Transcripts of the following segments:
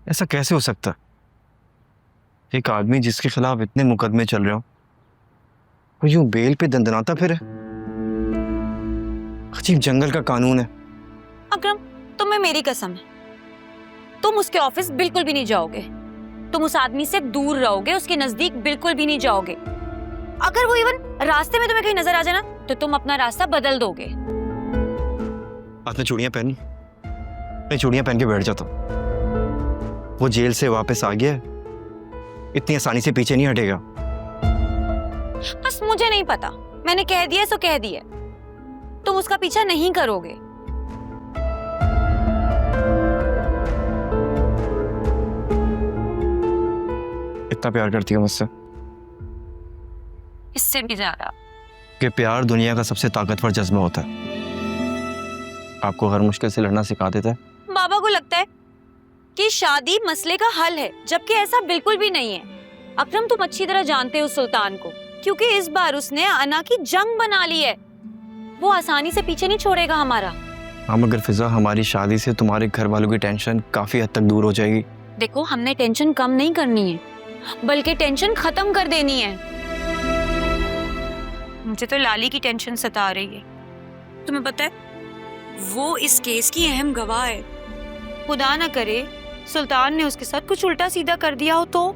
ऐसा कैसे हो सकता है? एक आदमी जिसके खिलाफ इतने मुकदमे चल रहे हो वो यूं बेल पे दंदनाता फिर है। अजीब जंगल का कानून है। अकरम, तुम्हें मेरी कसम है, तुम उसके ऑफिस बिल्कुल भी नहीं जाओगे। तुम उस आदमी से दूर रहोगे, उसके नजदीक बिल्कुल भी नहीं जाओगे। अगर वो इवन रास्ते में तुम्हें कहीं नजर आ जाए ना तो तुम अपना रास्ता बदल दोगे। आपने चूड़ियां पहनी? मैं चूड़ियां पहन के बैठ जाता हूं। वो जेल से वापस आ गया, इतनी आसानी से पीछे नहीं हटेगा। बस मुझे नहीं पता, मैंने कह दिया सो कह दिया। तुम उसका पीछा नहीं करोगे। इतना प्यार करती हो मुझसे? इससे भी ज्यादा। कि प्यार दुनिया का सबसे ताकतवर जज्बा होता है, आपको हर मुश्किल से लड़ना सिखा देता है। बाबा को लगता है कि शादी मसले का हल है, जबकि ऐसा बिल्कुल भी नहीं है। अकरम, तुम अच्छी तरह जानते हो सुल्तान को, क्योंकि इस बार उसने अना की जंग बना ली है। वो आसानी से पीछे नहीं छोड़ेगा हमारा। हाँ, मगर फिजा, हमारी शादी से तुम्हारे घर वालों की टेंशन काफी हद तक दूर हो जाएगी। देखो, हमने टेंशन कम नहीं करनी है, बल्कि टेंशन खत्म कर देनी है। मुझे तो लाली की टेंशन सता रही है। तुम्हें पता है, वो इस केस की अहम गवाह है। खुदा ना करे सुल्तान ने उसके साथ कुछ उल्टा सीधा कर दिया हो तो।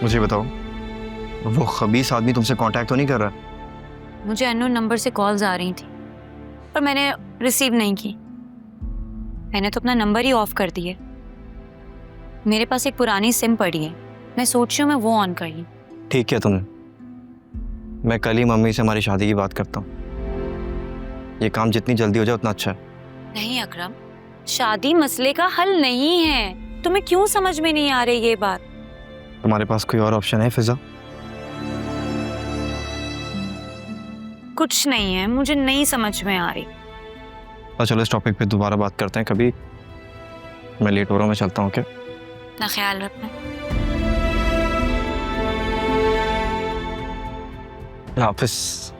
मुझे बताओ, वो खबीस आदमी तुमसे कांटेक्ट तो नहीं कर रहा? मुझे अननोन नंबर से कॉल्स आ रही थी, पर मैंने रिसीव नहीं की। मैंने तो अपना नंबर ही ऑफ कर दिया। मेरे पास एक पुरानी सिम पड़ी है, मैं सोच रही हूँ मैं वो ऑन कर लूं। ठीक है तुमने। मैं कल ही मम्मी से हमारी शादी की बात करता हूँ। ये काम जितनी जल्दी हो जाए उतना अच्छा है। नहीं अकरम, शादी मसले का हल नहीं है। तुम्हें क्यों समझ में नहीं आ रही ये बात? तुम्हारे पास कोई और ऑप्शन है फिजा? कुछ नहीं है, मुझे नहीं समझ में आ रही। तो चलो इस टॉपिक पे दोबारा बात करते हैं कभी। मैं लेट हो रहा हूँ, मैं चलता हूँ। क्या? ना ख्याल रखना। हाफिज।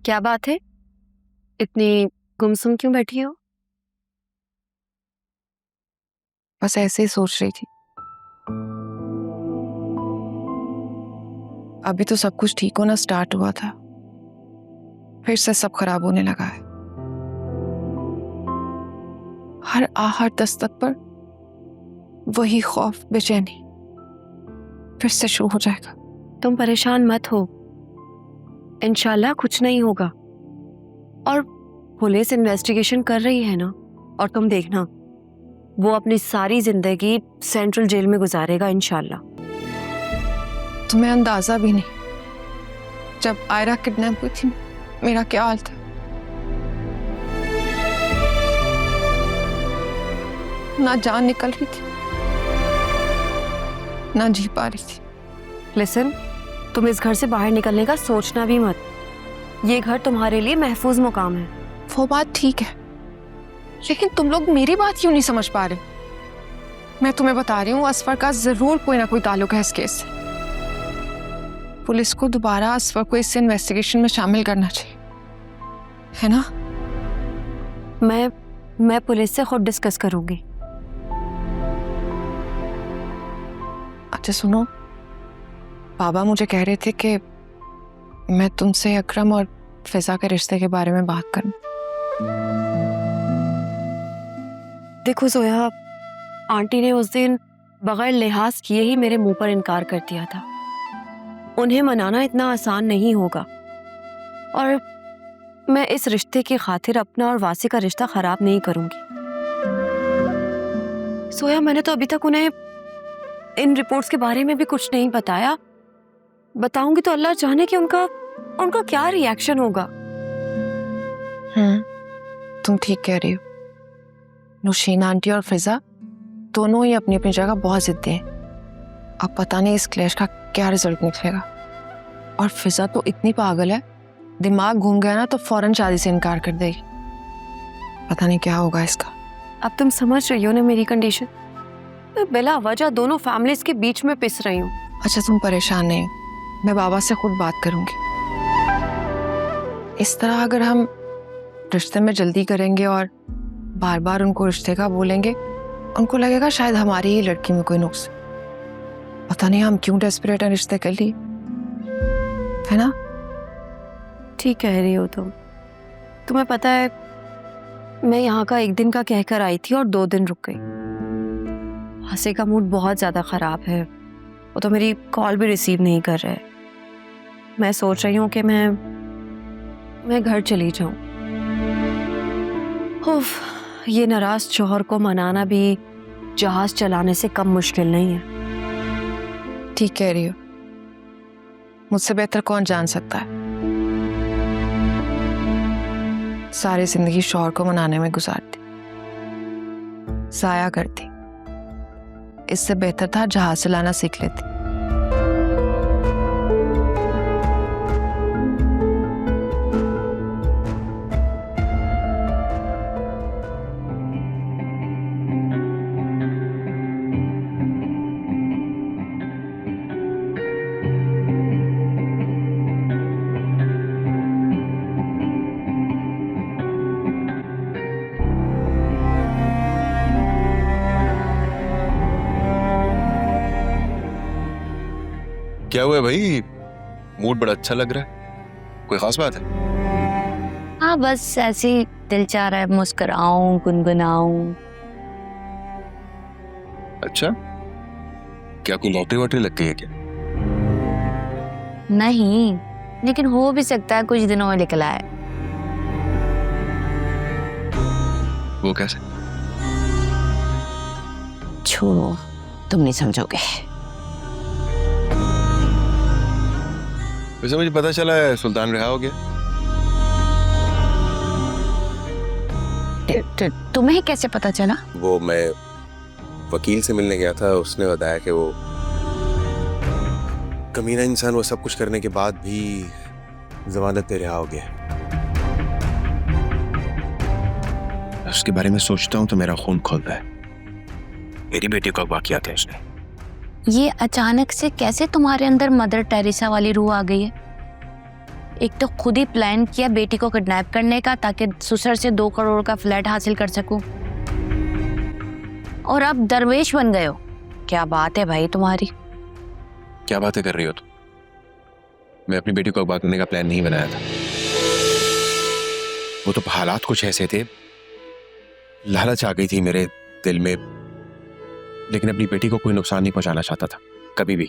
क्या बात है, इतनी गुमसुम क्यों बैठी हो? बस ऐसे ही सोच रही थी। अभी तो सब कुछ ठीक होना स्टार्ट हुआ था, फिर से सब खराब होने लगा है। हर आहट दस्तक पर वही खौफ, बेचैनी फिर से शुरू हो जाएगा। तुम परेशान मत हो, इंशाल्लाह कुछ नहीं होगा। और पुलिस इन्वेस्टिगेशन कर रही है ना, और तुम देखना वो अपनी सारी जिंदगी सेंट्रल जेल में गुजारेगा इंशाल्लाह। तुम्हें अंदाजा भी नहीं, जब आयरा किडनैप हुई थी मेरा क्या हाल था। ना जान निकल रही थी, ना जी पा रही थी। लिसन, तुम इस घर से बाहर निकलने का सोचना भी मत। ये घर तुम्हारे लिए महफूज मुकाम है। वो बात ठीक है, लेकिन तुम लोग मेरी बात क्यों नहीं समझ पा रहे? मैं तुम्हें बता रही हूँ, असफर का जरूर कोई ना कोई ताल्लुक है इस केस से। पुलिस को दोबारा असफर को इस इन्वेस्टिगेशन में शामिल करना चाहिए, है ना? मैं पुलिस से खुद डिस्कस करूंगी। अच्छा सुनो, बाबा मुझे कह रहे थे कि मैं तुमसे अकरम और फिजा के रिश्ते के बारे में बात करूं। देखो जोया, आंटी ने उस दिन बगैर लिहाज किए ही मेरे मुंह पर इनकार कर दिया था। उन्हें मनाना इतना आसान नहीं होगा, और मैं इस रिश्ते की खातिर अपना और वासी का रिश्ता खराब नहीं करूंगी। सोया, मैंने तो अभी तक उन्हें इन रिपोर्ट्स के बारे में भी कुछ नहीं बताया। बताऊंगी तो अल्लाह जाने कि उनका क्या रिएक्शन होगा। तुम ठीक कह रही हो। नुशीन आंटी और फिजा दोनों ही अपनी अपनी जगह बहुत जिद्दी हैं। अब पता नहीं इस क्लैश का क्या रिजल्ट निकलेगा। और फिजा तो इतनी पागल है, दिमाग घूम गया ना तो फौरन शादी से इनकार कर देगी। पता नहीं क्या होगा इसका। अब तुम समझ रही हो ना मेरी कंडीशन। मैं बिला वजह दोनों फैमिलीज के बीच में पिस रही हूँ। अच्छा तुम परेशान नहीं, मैं बाबा से खुद बात करूंगी। इस तरह अगर हम रिश्ते में जल्दी करेंगे और बार बार उनको रिश्ते का बोलेंगे, उनको लगेगा शायद हमारी ही लड़की में कोई नुक्स। पता नहीं हम क्यों डेस्परेट हैं रिश्ते के लिए, है ना? ठीक कह रही हो तुम। तुम्हें पता है मैं यहाँ का 1 दिन का कहकर आई थी और 2 दिन रुक गई। हंसे का मूड बहुत ज्यादा खराब है, वो तो मेरी कॉल भी रिसीव नहीं कर रहे। मैं सोच रही हूँ कि मैं घर चली जाऊं। उफ, ये नाराज शौहर को मनाना भी जहाज चलाने से कम मुश्किल नहीं है। ठीक कह रही हो, मुझसे बेहतर कौन जान सकता है। सारी जिंदगी शौहर को मनाने में गुजारती, जाया करती। इससे बेहतर था जहाज चलाना सीख लेती। क्या हुआ भाई, मूड बड़ा अच्छा लग रहा है, कोई खास बात है? हाँ बस ऐसे ही दिल चाह रहा है मुस्कुराऊं, गुनगुनाऊं। अच्छा, क्या कोई लॉटरी वॉटरी लग गई है क्या? नहीं, लेकिन हो भी सकता है कुछ दिनों में निकला है। वो कैसे? छोड़ो, तुम नहीं समझोगे। वैसे मुझे पता चला है सुल्तान रिहा हो गया। तुम्हें कैसे पता चला? वो मैं वकील से मिलने गया था, उसने बताया कि वो कमीना इंसान वो सब कुछ करने के बाद भी जमानत पे रिहा हो गया। उसके बारे में सोचता हूँ तो मेरा खून खोलता है। मेरी बेटी को अगवा किया था उसने। ये अचानक से कैसे तुम्हारे अंदर मदर टेरेसा वाली रूह आ गई है? एक तो खुद ही प्लान किया बेटी को किडनैप करने का ताकि ससुर से 2 करोड़ का फ्लैट हासिल कर सकूं, और अब दरवेश बन गए हो। क्या बात है भाई तुम्हारी? क्या बातें कर रही हो तुम? मैं अपनी बेटी को अगवा करने का प्लान नहीं बनाया था। वो तो हालात कुछ ऐसे थे, लालच आ गई थी मेरे दिल में, लेकिन अपनी बेटी को कोई नुकसान नहीं पहुंचाना चाहता था कभी भी।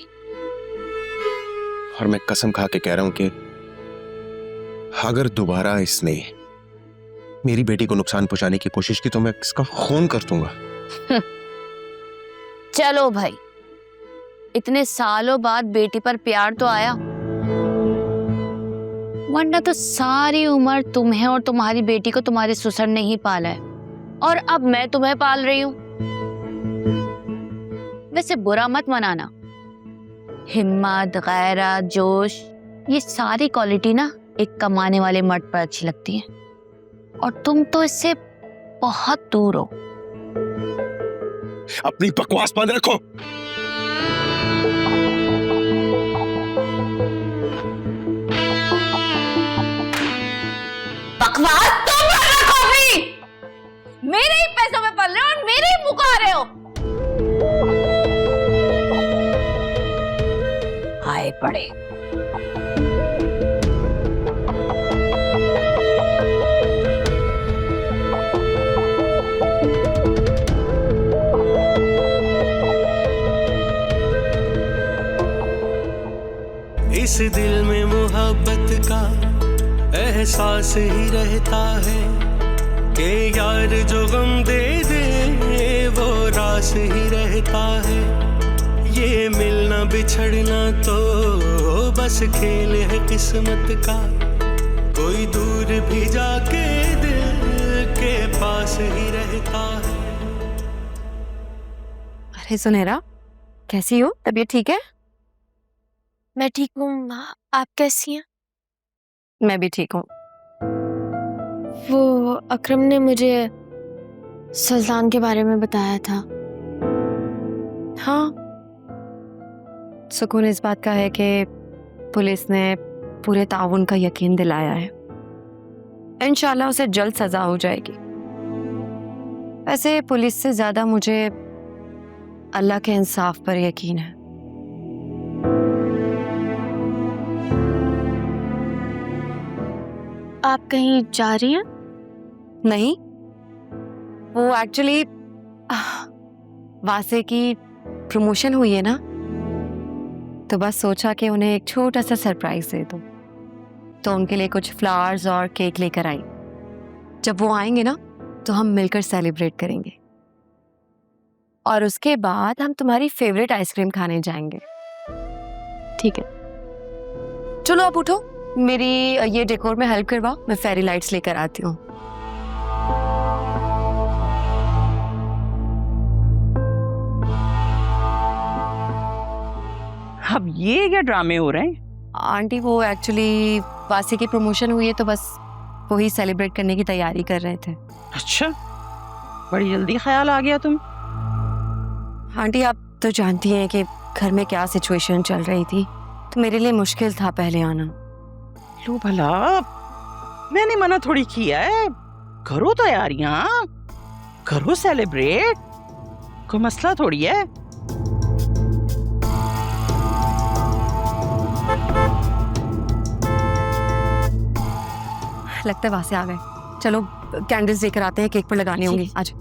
और मैं कसम खा के कह रहा हूं कि अगर दोबारा इसने मेरी बेटी को नुकसान पहुंचाने की कोशिश की तो मैं इसका खून कर दूंगा। चलो भाई, इतने सालों बाद बेटी पर प्यार तो आया, वरना तो सारी उम्र तुम्हें और तुम्हारी बेटी को तुम्हारे ससुर ने ही पाला है, और अब मैं तुम्हें पाल रही हूं। वैसे बुरा मत मनाना, हिम्मत, गैरत, जोश, ये सारी क्वालिटी ना एक कमाने वाले मर्द पर अच्छी लगती है, और तुम तो इससे बहुत दूर हो। अपनी बकवास बंद रखो। बकवास तुम रखो भी। मेरे ही पैसों में पल रहे हो और मेरे ही मुका रहे हो। आए पड़े। इस दिल में मोहब्बत का एहसास ही रहता है कि यार जो गम दे दे वो रास ही रहता है। ये मिलना बिछड़ना तो बस खेल है किस्मत का, कोई दूर भी जाके दिल के पास ही रहता है। अरे सुनहरा, कैसी हो? तबीयत ठीक है? मैं ठीक हूँ। आप कैसी हैं? मैं भी ठीक हूँ। वो अकरम ने मुझे सुल्तान के बारे में बताया था। हाँ, सुकून इस बात का है कि पुलिस ने पूरे ताउन का यकीन दिलाया है। इंशाल्लाह उसे जल्द सजा हो जाएगी। वैसे पुलिस से ज्यादा मुझे अल्लाह के इंसाफ पर यकीन है। आप कहीं जा रही हैं? नहीं, वो एक्चुअली वासे की प्रमोशन हुई है ना, तो बस सोचा कि उन्हें एक छोटा सा सरप्राइज दे दूं। तो उनके लिए कुछ फ्लावर्स और केक लेकर आई। जब वो आएंगे ना तो हम मिलकर सेलिब्रेट करेंगे, और उसके बाद हम तुम्हारी फेवरेट आइसक्रीम खाने जाएंगे। ठीक है, चलो आप उठो, मेरी ये डेकोर में हेल्प करवाओ, मैं फेरी लाइट्स लेकर आती हूँ। अब ये क्या ड्रामे हो रहे हैं? आंटी वो एक्चुअली वासी की प्रमोशन हुई है, तो बस वही सेलिब्रेट करने की तैयारी कर रहे थे। अच्छा, बड़ी जल्दी ख्याल आ गया तुम। आंटी आप तो जानती हैं कि घर में क्या सिचुएशन चल रही थी, तो मेरे लिए मुश्किल था पहले आना। लो भला, मैंने मना थोड़ी किया है। करो तैयारियां, करो सेलिब्रेट, कोई मसला थोड़ी है। लगता है वहां से आ गए। चलो कैंडल्स लेकर आते हैं, केक पर लगानी होंगी आज।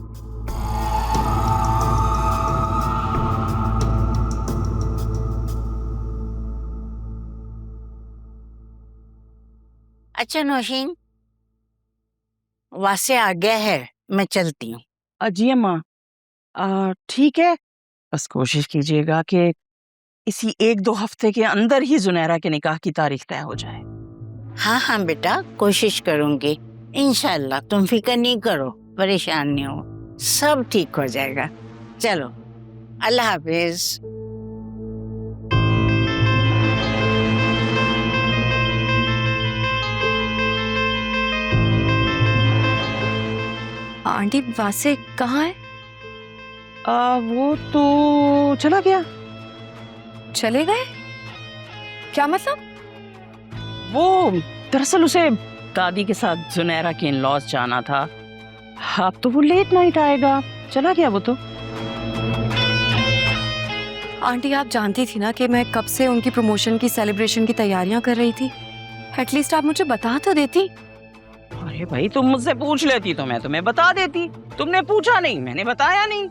अच्छा नौशीन, वासे आ गया है, मैं चलती हूँ। अजी अम्मा, ठीक है, बस कोशिश कीजिएगा कि इसी 1-2 हफ्ते के अंदर ही जुनैरा के निकाह की तारीख तय हो जाए। हाँ हाँ बेटा, कोशिश करूंगी इंशाल्लाह। तुम फिक्र नहीं करो, परेशान नहीं हो, सब ठीक हो जाएगा। चलो, अल्लाह हाफिज। आंटी वासे कहाँ है? वो तो चला गया। चले गए? क्या मतलब? वो दरअसल उसे दादी के साथ जुनैरा के इन-लॉज जाना था। अब तो वो लेट नाइट आएगा, चला गया वो तो। आंटी आप जानती थी ना कि मैं कब से उनकी प्रमोशन की सेलिब्रेशन की तैयारियां कर रही थी। एटलीस्ट आप मुझे बता तो देती। अरे भाई, तुम मुझसे पूछ लेती तो मैं तुम्हें बता देती। तुमने पूछा नहीं, मैंने बताया नहीं।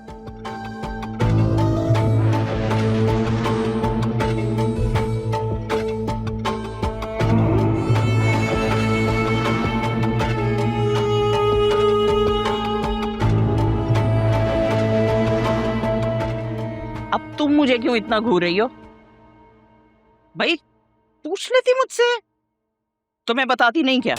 अब तुम मुझे क्यों इतना घूर रही हो? भाई पूछ लेती मुझसे तो मैं बताती नहीं क्या?